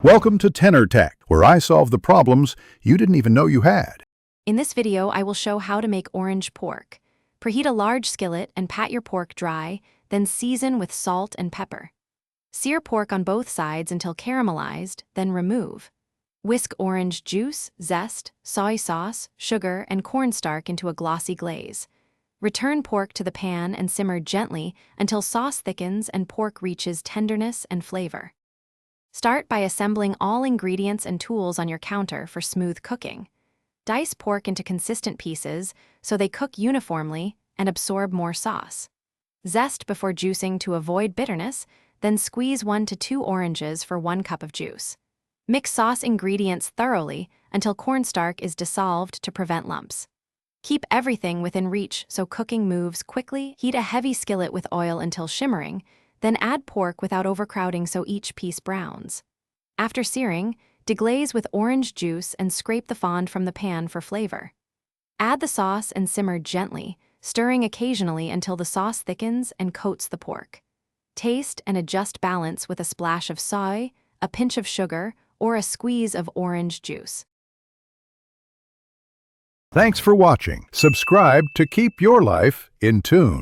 Welcome to Tenor Tech, where I solve the problems you didn't even know you had. In this video, I will show how to make orange pork. Preheat a large skillet and pat your pork dry, then season with salt and pepper. Sear pork on both sides until caramelized, then remove. Whisk orange juice, zest, soy sauce, sugar, and cornstarch into a glossy glaze. Return pork to the pan and simmer gently until sauce thickens and pork reaches tenderness and flavor. Start by assembling all ingredients and tools on your counter for smooth cooking. Dice pork into consistent pieces so they cook uniformly and absorb more sauce. Zest before juicing to avoid bitterness, then squeeze 1 to 2 oranges for 1 cup of juice. Mix sauce ingredients thoroughly until cornstarch is dissolved to prevent lumps. Keep everything within reach so cooking moves quickly. Heat a heavy skillet with oil until shimmering, then add pork without overcrowding so each piece browns. After searing, deglaze with orange juice and scrape the fond from the pan for flavor. Add the sauce and simmer gently, stirring occasionally until the sauce thickens and coats the pork. Taste and adjust balance with a splash of soy, a pinch of sugar, or a squeeze of orange juice. Thanks for watching. Subscribe to keep your life in tune.